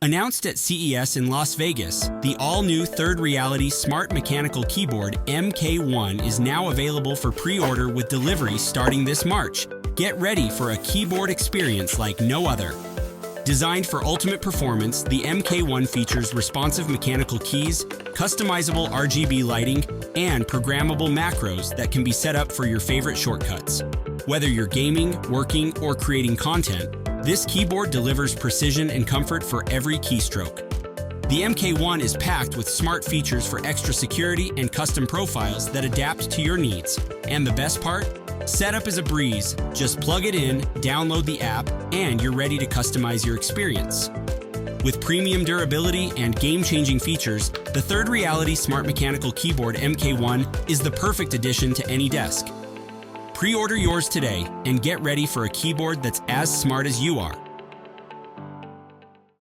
Announced at CES in Las Vegas, the all-new ThirdReality Smart Mechanical Keyboard MK1 is now available for pre-order with delivery starting this March. Get ready for a keyboard experience like no other. Designed for ultimate performance, the MK1 features responsive mechanical keys, customizable RGB lighting, and programmable macros that can be set up for your favorite shortcuts. Whether you're gaming, working, or creating content, this keyboard delivers precision and comfort for every keystroke. The MK1 is packed with smart features for extra security and custom profiles that adapt to your needs. And the best part? Setup is a breeze. Just plug it in, download the app, and you're ready to customize your experience. With premium durability and game-changing features, the ThirdReality Smart Mechanical Keyboard MK1 is the perfect addition to any desk. Pre-order yours today and get ready for a keyboard that's as smart as you are.